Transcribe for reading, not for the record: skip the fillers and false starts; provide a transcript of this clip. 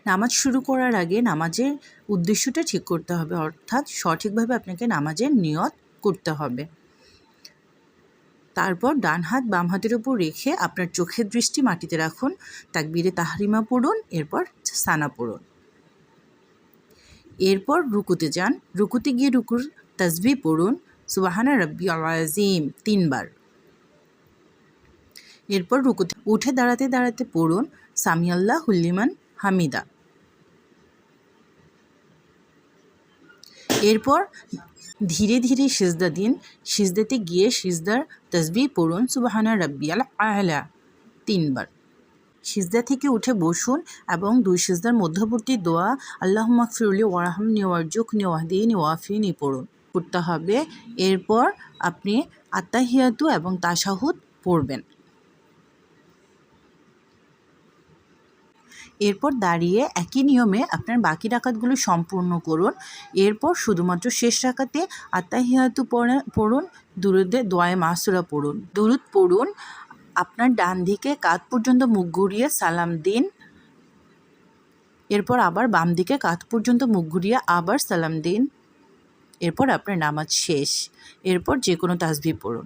নামাজ শুরু করার আগে নামাজের উদ্দেশ্যটা ঠিক করতে হবে, অর্থাৎ সঠিকভাবে আপনাকে নামাজের নিয়ত করতে হবে। তারপর ডান হাত বাম হাতের উপর রেখে আপনার চোখের দৃষ্টি মাটিতে রাখুন, তাকবীরে তাহরিমা পড়ুন, এরপর সানা পড়ুন। এরপর রুকুতে যান, রুকুতে গিয়ে রুকুর তাসবিহ পড়ুন, সুবহানা রাব্বিয়াল আযীম 3 বার। এরপর রুকুতে উঠে দাঁড়াতে দাঁড়াতে পড়ুন সামিআল্লাহু লিমান হামিদা। এরপর ধীরে ধীরে সিজদা দিন, সিজদাতে গিয়ে সিজদার তাসবিহ পড়ুন সুবহানা রাব্বিয়াল আ'লা 3 বার। সিজদা থেকে উঠে বসুন এবং 2 সিজদার মধ্যবর্তী দোয়া আল্লাহুম্মা গফিরলি ওয়ারহামনি ওয়ারজুকনি ওয়াহদিনি ওয়াফিনি পড়তে হবে। এরপর আপনি আত্তাহিয়াতু এবং তাশাহুদ পড়বেন। এরপর দাঁড়িয়ে একই নিয়মে আপনার বাকি রাকাতগুলো সম্পূর্ণ করুন। এরপর শুধুমাত্র শেষ রাকাতে আত্তাহিয়াতু পড়ুন, দুরুদে দোয়ায়ে মাসুরা পড়ুন। দুরুদ পড়ুন, আপনার ডান দিকে কাঁধ পর্যন্ত মুখ ঘুরিয়ে সালাম দিন, এরপর আবার বাম দিকে কাঁধ পর্যন্ত মুখ ঘুরিয়ে আবার সালাম দিন। এরপর আপনার নামাজ শেষ। এরপর যে কোনো তাসবিহ পড়ুন।